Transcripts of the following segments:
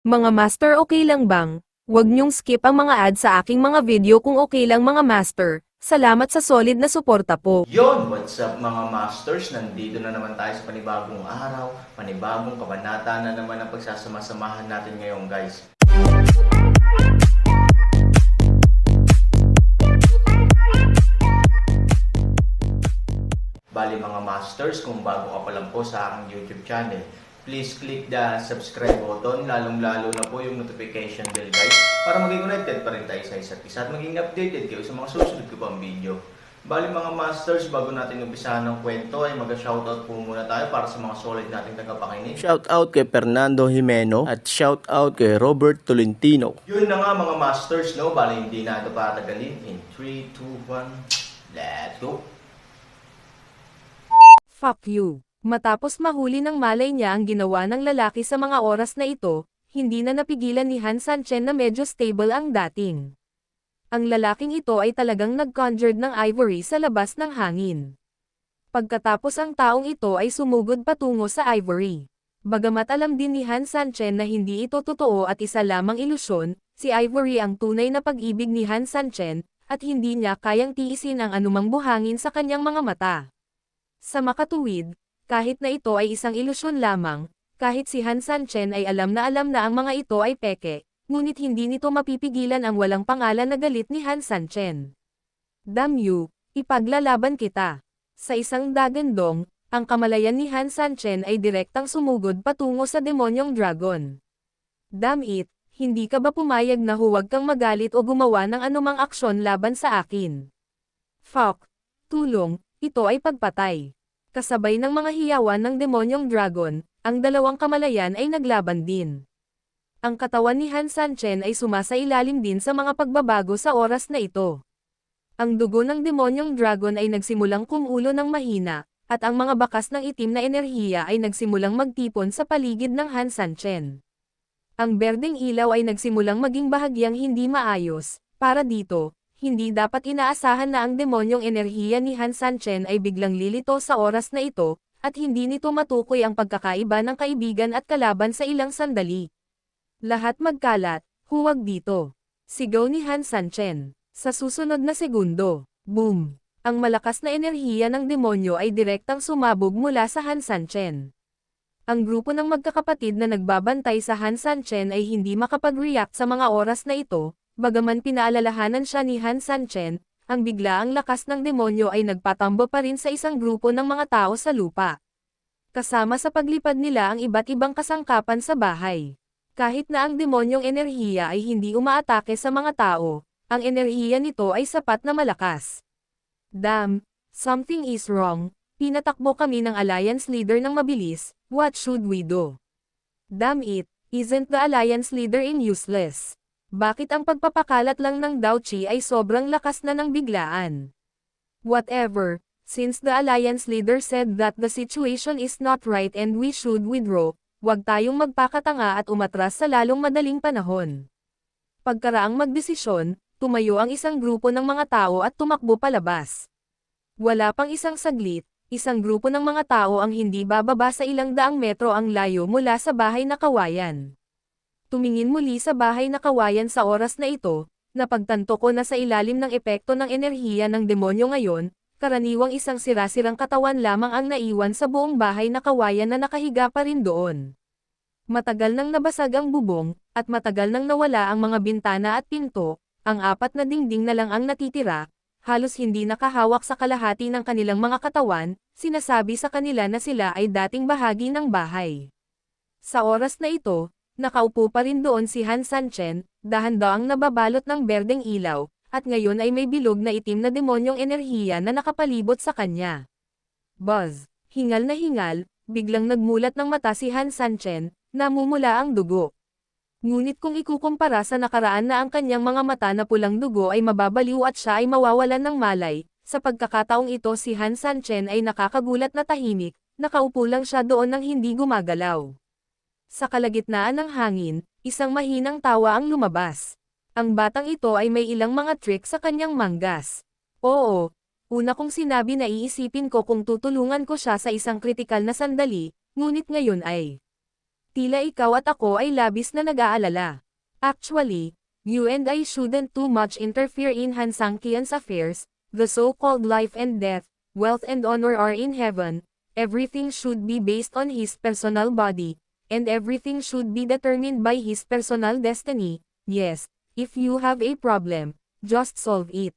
Mga master, okay lang bang? Huwag niyong skip ang mga ad sa aking mga video kung okay lang mga master. Salamat sa solid na suporta po. Yon, what's up mga masters? Nandito na naman tayo sa panibagong araw, panibagong kabanata na naman ang pagsasama-samahan natin ngayon guys. Bali mga masters, kung bago ka pa lang po sa aking YouTube channel, please click the subscribe button, lalong-lalo na po yung notification bell guys, para maging connected pa rin tayo sa isa't isa at maging updated kayo sa mga susunod ko pang video. Bali mga masters, bago natin umpisahan ng kwento ay mag-shoutout po muna tayo para sa mga solid nating tagapakinig. Shoutout kay Fernando Jimeno at shoutout kay Robert Tolentino. Yun na nga mga masters, no? Bali hindi na ito patagalin. In 3, 2, 1, let's go! Fuck you. Matapos mahuli ng malay niya ang ginawa ng lalaki sa mga oras na ito, hindi na napigilan ni Han Sanchen na medyo stable ang dating. Ang lalaking ito ay talagang nag-conjured ng ivory sa labas ng hangin. Pagkatapos ang taong ito ay sumugod patungo sa ivory. Bagamat alam din ni Han Sanchen na hindi ito totoo at isa lamang ilusyon, si Ivory ang tunay na pag-ibig ni Han Sanchen, at hindi niya kayang tiisin ang anumang buhangin sa kanyang mga mata. Sa makatuwid, kahit na ito ay isang ilusyon lamang, kahit si Han Sanchen ay alam na ang mga ito ay peke, ngunit hindi nito mapipigilan ang walang pangalan na galit ni Han Sanchen. Damn you, ipaglalaban kita. Sa isang dagandong, ang kamalayan ni Han Sanchen ay direktang sumugod patungo sa demonyong dragon. Damn it, hindi ka ba pumayag na huwag kang magalit o gumawa ng anumang aksyon laban sa akin? Fuck, tulong, ito ay pagpatay. Kasabay ng mga hiyawan ng demonyong dragon, ang dalawang kamalayan ay naglaban din. Ang katawan ni Han Sanchen ay sumasailalim din sa mga pagbabago sa oras na ito. Ang dugo ng demonyong dragon ay nagsimulang kumulo ng mahina, at ang mga bakas ng itim na enerhiya ay nagsimulang magtipon sa paligid ng Han Sanchen. Ang berdeng ilaw ay nagsimulang maging bahagyang hindi maayos, para dito, hindi dapat inaasahan na ang demonyong enerhiya ni Han Sanchen ay biglang lilito sa oras na ito, at hindi nito matukoy ang pagkakaiba ng kaibigan at kalaban sa ilang sandali. Lahat magkalat, huwag dito. Sigaw ni Han Sanchen. Sa susunod na segundo, boom! Ang malakas na enerhiya ng demonyo ay direktang sumabog mula sa Han Sanchen. Ang grupo ng magkakapatid na nagbabantay sa Han Sanchen ay hindi makapag-react sa mga oras na ito, bagaman pinaalalahanan siya ni Han Sanchen, ang biglaang lakas ng demonyo ay nagpatambo pa rin sa isang grupo ng mga tao sa lupa. Kasama sa paglipad nila ang iba't ibang kasangkapan sa bahay. Kahit na ang demonyong enerhiya ay hindi umaatake sa mga tao, ang enerhiya nito ay sapat na malakas. Damn, something is wrong. Pinatakbo kami ng alliance leader ng mabilis, what should we do? Damn it, isn't the alliance leader useless? Bakit ang pagpapakalat lang ng Daochi ay sobrang lakas na ng biglaan? Whatever, since the alliance leader said that the situation is not right and we should withdraw, huwag tayong magpakatanga at umatras sa lalong madaling panahon. Pagkaraang magdesisyon, tumayo ang isang grupo ng mga tao at tumakbo palabas. Wala pang isang saglit, isang grupo ng mga tao ang hindi bababa sa ilang daang metro ang layo mula sa bahay na kawayan. Tumingin muli sa bahay na kawayan sa oras na ito, napagtanto ko na sa ilalim ng epekto ng enerhiya ng demonyo ngayon, karaniwang isang sira-sirang katawan lamang ang naiwan sa buong bahay na kawayan na nakahiga pa rin doon. Matagal nang nabasag ang bubong, at matagal nang nawala ang mga bintana at pinto, ang apat na dingding na lang ang natitira, halos hindi nakahawak sa kalahati ng kanilang mga katawan, sinasabi sa kanila na sila ay dating bahagi ng bahay. Sa oras na ito, nakaupo pa rin doon si Han Sanchen, dahan-daang nababalot ng berdeng ilaw, at ngayon ay may bilog na itim na demonyong enerhiya na nakapalibot sa kanya. Buzz! Hingal na hingal, biglang nagmulat ng mata si Han Sanchen, namumula ang dugo. Ngunit kung ikukumpara sa nakaraan na ang kanyang mga mata na pulang dugo ay mababaliw at siya ay mawawalan ng malay, sa pagkakataong ito si Han Sanchen ay nakakagulat na tahimik, nakaupo lang siya doon nang hindi gumagalaw. Sa kalagitnaan ng hangin, isang mahinang tawa ang lumabas. Ang batang ito ay may ilang mga trick sa kanyang manggas. Oo, una kong sinabi na iisipin ko kung tutulungan ko siya sa isang kritikal na sandali, ngunit ngayon ay Tila ikaw at ako ay labis na nag-aalala. Actually, you and I shouldn't too much interfere in Han Sang-kian's affairs, the so-called life and death, wealth and honor are in heaven, everything should be based on his personal body, and everything should be determined by his personal destiny. Yes, if you have a problem, just solve it.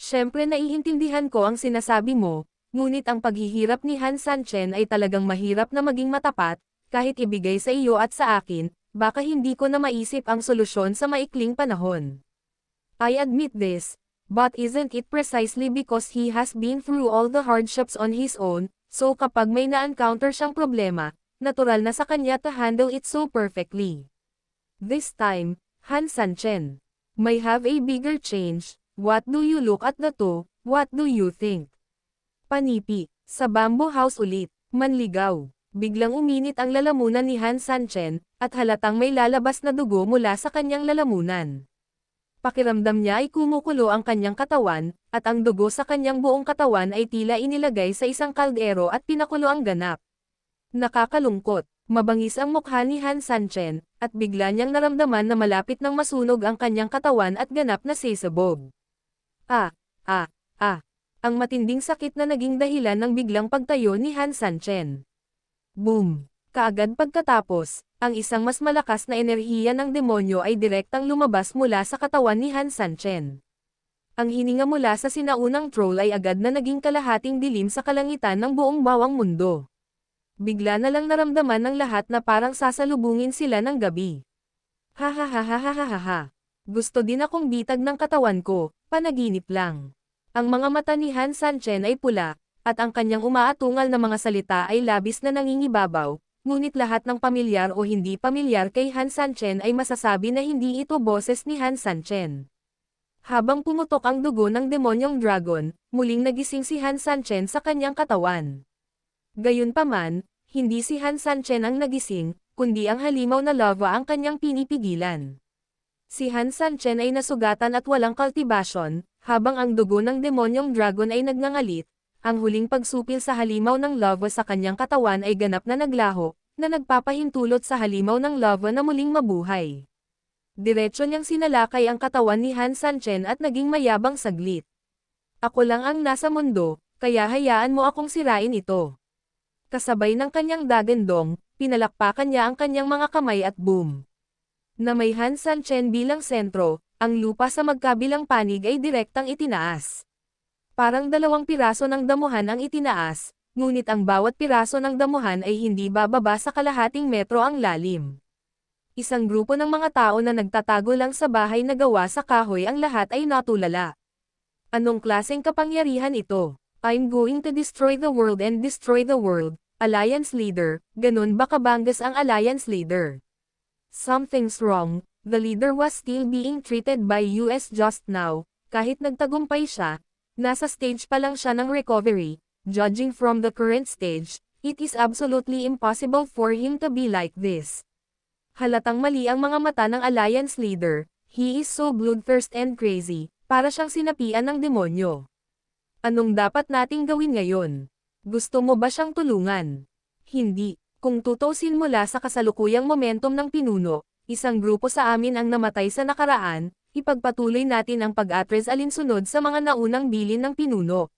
Siyempre naiintindihan ko ang sinasabi mo, ngunit ang paghihirap ni Han Sanchen ay talagang mahirap na maging matapat, kahit ibigay sa iyo at sa akin, baka hindi ko na maisip ang solusyon sa maikling panahon. I admit this, but isn't it precisely because he has been through all the hardships on his own, so kapag may na-encounter siyang problema, natural na sa kanya to handle it so perfectly. This time, Han Sanchen may have a bigger change. What do you look at the two? What do you think? Panipi, sa Bamboo House ulit, manligaw. Biglang uminit ang lalamunan ni Han Sanchen, at halatang may lalabas na dugo mula sa kanyang lalamunan. Pakiramdam niya ay kumukulo ang kanyang katawan, at ang dugo sa kanyang buong katawan ay tila inilagay sa isang kaldero at pinakulo ang ganap. Nakakalungkot, mabangis ang mukha ni Han Sanchen, at bigla niyang naramdaman na malapit nang masunog ang kanyang katawan at ganap na sisabog. Ang matinding sakit na naging dahilan ng biglang pagtayo ni Han Sanchen. Boom! Kaagad pagkatapos, ang isang mas malakas na enerhiya ng demonyo ay direktang lumabas mula sa katawan ni Han Sanchen. Ang hininga mula sa sinaunang troll ay agad na naging kalahating dilim sa kalangitan ng buong bawang mundo. Bigla na lang naramdaman ng lahat na parang sasalubungin sila ng gabi. Ha. Gusto din akong bitag ng katawan ko, panaginip lang. Ang mga mata ni Han Sanchen ay pula, at ang kanyang umaatungal na mga salita ay labis na nangingibabaw, ngunit lahat ng pamilyar o hindi pamilyar kay Han Sanchen ay masasabi na hindi ito boses ni Han Sanchen. Habang pumutok ang dugo ng demonyong dragon, muling nagising si Han Sanchen sa kanyang katawan. Gayunpaman, hindi si Han Sanchen ang nagising, kundi ang halimaw na lava ang kanyang pinipigilan. Si Han Sanchen ay nasugatan at walang kaltibasyon, habang ang dugo ng demonyong dragon ay nagngangalit. Ang huling pagsupil sa halimaw ng lava sa kanyang katawan ay ganap na naglaho, na nagpapahintulot sa halimaw ng lava na muling mabuhay. Diretso niyang sinalakay ang katawan ni Han Sanchen at naging mayabang saglit. Ako lang ang nasa mundo, kaya hayaan mo akong sirain ito. Kasabay ng kanyang dagandong, pinalakpakan niya ang kanyang mga kamay at boom. Na may Han Sanchen bilang sentro, ang lupa sa magkabilang panig ay direktang itinaas. Parang 2 piraso ng damuhan ang itinaas, ngunit ang bawat piraso ng damuhan ay hindi bababa sa kalahating metro ang lalim. Isang grupo ng mga tao na nagtatago lang sa bahay na gawa sa kahoy ang lahat ay natulala. Anong klaseng kapangyarihan ito? I'm going to destroy the world and destroy the world, Alliance Leader, ganun ba kabangas ang Alliance Leader? Something's wrong, the leader was still being treated by US just now, kahit nagtagumpay siya. Nasa stage pa lang siya ng recovery, judging from the current stage, it is absolutely impossible for him to be like this. Halatang mali ang mga mata ng Alliance Leader, he is so bloodthirst and crazy, para siyang sinapian ng demonyo. Anong dapat nating gawin ngayon? Gusto mo ba siyang tulungan? Hindi. Kung tutusin mula sa kasalukuyang momentum ng pinuno, isang grupo sa amin ang namatay sa nakaraan, ipagpatuloy natin ang pag-atres alinsunod sa mga naunang bilin ng pinuno.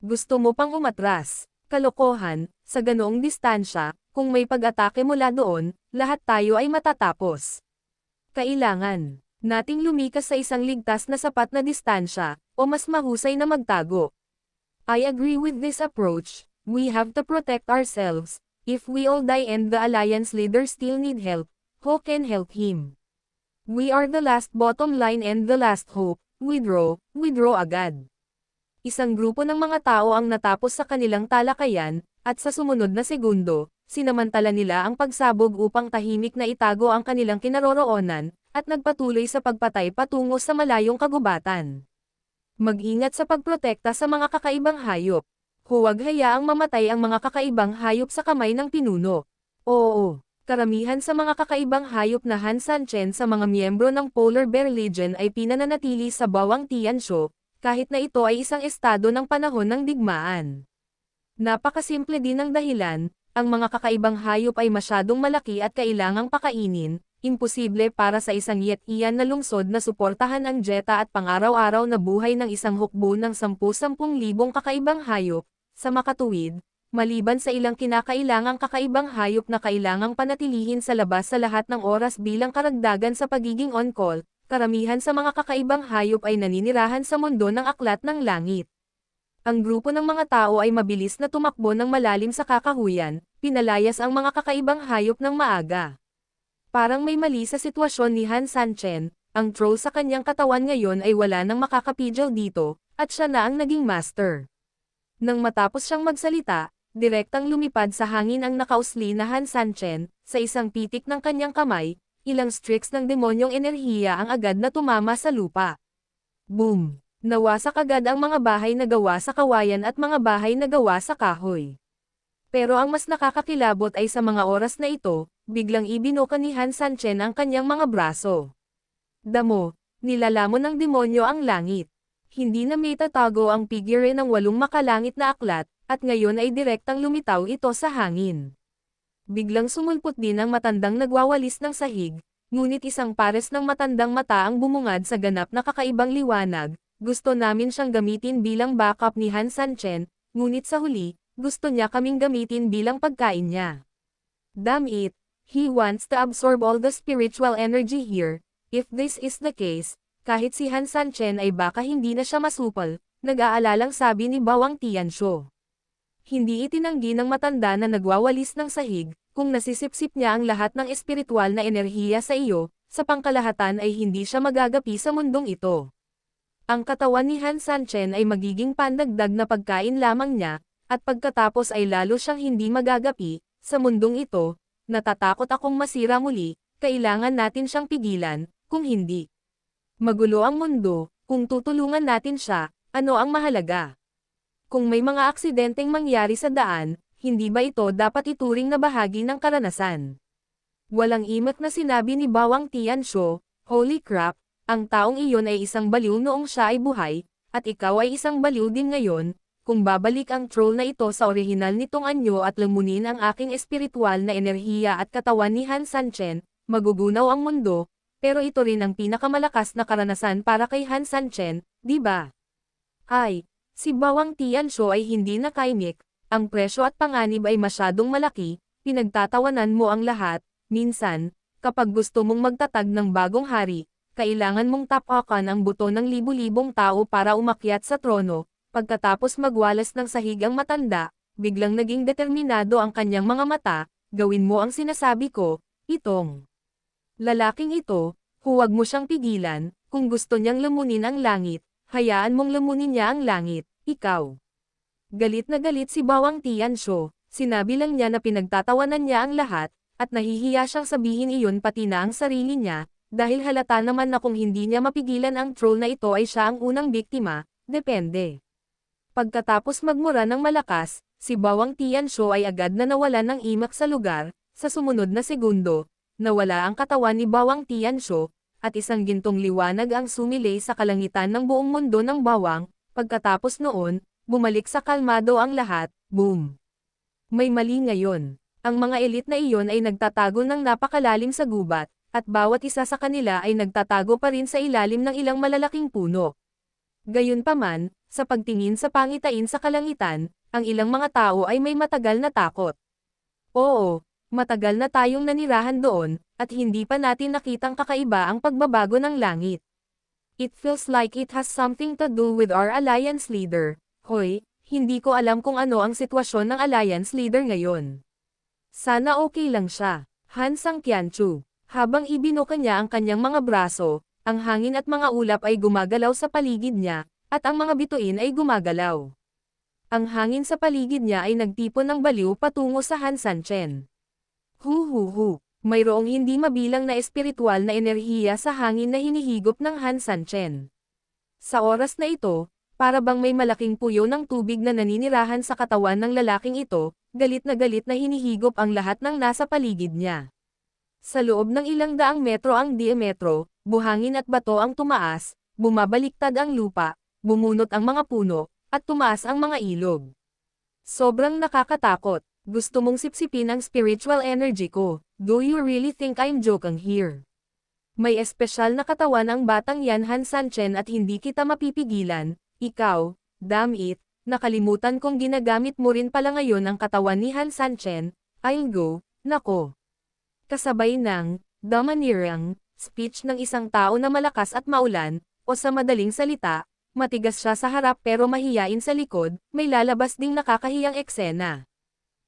Gusto mo pang umatras? Kalokohan, sa ganoong distansya, kung may pag-atake mula doon, lahat tayo ay matatapos. Kailangan nating lumikas sa isang ligtas na sapat na distansya, o mas mahusay na magtago. I agree with this approach, we have to protect ourselves. If we all die and the Alliance Leader still need help, who can help him? We are the last bottom line and the last hope, withdraw agad. Isang grupo ng mga tao ang natapos sa kanilang talakayan, at sa sumunod na segundo, sinamantala nila ang pagsabog upang tahimik na itago ang kanilang kinaroroonan, at nagpatuloy sa pagpatay patungo sa malayong kagubatan. Mag-ingat sa pagprotekta sa mga kakaibang hayop. Huwag hayaang mamatay ang mga kakaibang hayop sa kamay ng pinuno. Oo, karamihan sa mga kakaibang hayop na Han Sanchen sa mga miyembro ng Polar Bear Legion ay pinananatili sa Bawang Tianshu, kahit na ito ay isang estado ng panahon ng digmaan. Napakasimple din ng dahilan, ang mga kakaibang hayop ay masyadong malaki at kailangang pakainin, imposible para sa isang yet-iyan na lungsod na suportahan ang dieta at pang-araw-araw na buhay ng isang hukbo ng 10,000 kakaibang hayop, sa makatuwid, maliban sa ilang kinakailangang kakaibang hayop na kailangang panatilihin sa labas sa lahat ng oras bilang karagdagan sa pagiging on-call, karamihan sa mga kakaibang hayop ay naninirahan sa mundo ng aklat ng langit. Ang grupo ng mga tao ay mabilis na tumakbo ng malalim sa kakahuyan, pinalayas ang mga kakaibang hayop ng maaga. Parang may mali sa sitwasyon ni Han Sanchen, ang troll sa kanyang katawan ngayon ay wala nang makakapigil dito, at siya na ang naging master. Nang matapos siyang magsalita, direktang lumipad sa hangin ang nakausli na Han Sanchen, sa isang pitik ng kanyang kamay, ilang streaks ng demonyong enerhiya ang agad na tumama sa lupa. Boom! Nawasak agad ang mga bahay na gawa sa kawayan at mga bahay na gawa sa kahoy. Pero ang mas nakakakilabot ay sa mga oras na ito, biglang ibinuka ni Han Sanchen ang kanyang mga braso. Damo, nilalamon ng demonyo ang langit. Hindi na may tatago ang figure ng 8 makalangit na aklat, at ngayon ay direktang lumitaw ito sa hangin. Biglang sumulpot din ang matandang nagwawalis ng sahig, ngunit isang pares ng matandang mata ang bumungad sa ganap na kakaibang liwanag. Gusto namin siyang gamitin bilang backup ni Han Sanchen, ngunit sa huli, gusto niya kaming gamitin bilang pagkain niya. Damn it, he wants to absorb all the spiritual energy here. If this is the case, kahit si Han Sanchen ay baka hindi na siya masupal, nag-aalalang sabi ni Bawang Tianshu. Hindi itinanggi ng matanda na nagwawalis ng sahig, kung nasisipsip niya ang lahat ng espiritual na enerhiya sa iyo, sa pangkalahatan ay hindi siya magagapi sa mundong ito. Ang katawan ni Han Sanchen ay magiging pandagdag na pagkain lamang niya, at pagkatapos ay lalo siyang hindi magagapi, sa mundong ito, natatakot akong masira muli, kailangan natin siyang pigilan, kung hindi. Magulo ang mundo, kung tutulungan natin siya, ano ang mahalaga? Kung may mga aksidenteng mangyari sa daan, hindi ba ito dapat ituring na bahagi ng karanasan? Walang imak na sinabi ni Bawang Tianshu, holy crap, ang taong iyon ay isang baliw noong siya ay buhay, at ikaw ay isang baliw din ngayon. Kung babalik ang troll na ito sa orihinal nitong anyo at lamunin ang aking espiritual na enerhiya at katawan ni Han Sanchen, magugunaw ang mundo, pero ito rin ang pinakamalakas na karanasan para kay Han Sanchen, di ba? Ay, si Bawang Tianshu ay hindi nakaimik, ang presyo at panganib ay masyadong malaki, pinagtatawanan mo ang lahat, minsan, kapag gusto mong magtatag ng bagong hari, kailangan mong tapakan ang buto ng libu-libong tao para umakyat sa trono. Pagkatapos magwalas ng sahig ang matanda, biglang naging determinado ang kanyang mga mata, gawin mo ang sinasabi ko, itong lalaking ito, huwag mo siyang pigilan, kung gusto niyang lamunin ang langit, hayaan mong lamunin niya ang langit, ikaw. Galit na galit si Bawang Tianshu, sinabi lang niya na pinagtatawanan niya ang lahat, at nahihiya siyang sabihin iyon pati na ang sarili niya, dahil halata naman na kung hindi niya mapigilan ang troll na ito ay siya ang unang biktima, depende. Pagkatapos magmura ng malakas, si Bawang Tianshu ay agad na nawalan ng imak sa lugar, sa sumunod na segundo, nawala ang katawan ni Bawang Tianshu, at isang gintong liwanag ang sumilay sa kalangitan ng buong mundo ng bawang, pagkatapos noon, bumalik sa kalmado ang lahat, boom. May mali ngayon. Ang mga elite na iyon ay nagtatago ng napakalalim sa gubat, at bawat isa sa kanila ay nagtatago pa rin sa ilalim ng ilang malalaking puno. Gayunpaman, sa pagtingin sa pangitain sa kalangitan, ang ilang mga tao ay may matagal na takot. Oo, matagal na tayong nanirahan doon, at hindi pa natin nakitang kakaiba ang pagbabago ng langit. It feels like it has something to do with our alliance leader. Hoy, hindi ko alam kung ano ang sitwasyon ng alliance leader ngayon. Sana okay lang siya. Han Santianshu. Habang ibinuka niya ang kanyang mga braso, ang hangin at mga ulap ay gumagalaw sa paligid niya, at ang mga bituin ay gumagalaw. Ang hangin sa paligid niya ay nagtipon ng baliw patungo sa Han Sanchen. Hu. Mayroong hindi mabilang na espiritual na enerhiya sa hangin na hinihigop ng Han Sanchen. Sa oras na ito, para bang may malaking puyo ng tubig na naninirahan sa katawan ng lalaking ito, galit na hinihigop ang lahat ng nasa paligid niya. Sa loob ng ilang daang metro ang diametro, buhangin at bato ang tumaas, bumabaliktad ang lupa, bumunot ang mga puno, at tumaas ang mga ilog. Sobrang nakakatakot, Gusto mong sipsipin ang spiritual energy ko. Do you really think I'm joking here? May espesyal na katawan ang batang yan, Han Sanchen, at hindi kita mapipigilan. Ikaw, damn it, nakalimutan kong ginagamit mo rin pala ngayon ang katawan ni Han Sanchen. I'll go, nako. Kasabay ng domineering speech ng isang tao na malakas at maulan, o sa madaling salita, matigas siya sa harap pero mahiyain sa likod, may lalabas ding nakakahiyang eksena.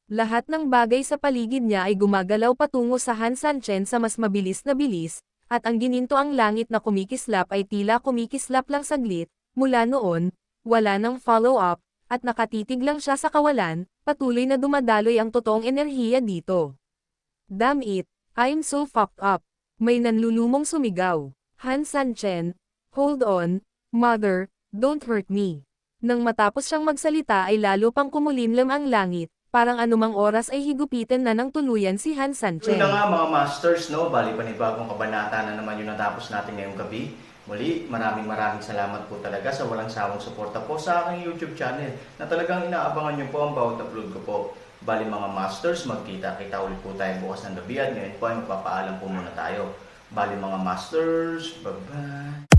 Lahat ng bagay sa paligid niya ay gumagalaw patungo sa Han Sanchen sa mas mabilis na bilis, at ang gininto ang langit na kumikislap ay tila kumikislap lang saglit. Mula noon, wala nang follow-up, at nakatitig lang siya sa kawalan, patuloy na dumadaloy ang totoong enerhiya dito. Damn it, I'm so fucked up. May nanlulumong sumigaw. Han Sanchen, hold on, mother, don't hurt me. Nang matapos siyang magsalita ay lalo pang kumulimlim ang langit, parang anumang oras ay higupitin na ng tuluyan si Han Sanchen. Yun na nga mga masters, no? Bali panibagong kabanata na naman yung natapos natin ngayong gabi. Muli, maraming salamat po talaga sa walang sawang suporta po sa aking YouTube channel na talagang inaabangan nyo po ang bawat upload ko po. Bali mga masters, magkita-kita ulit po tayo bukas ng gabi at ngayon po ay magpapaalam po muna tayo. Bali mga masters, bye-bye!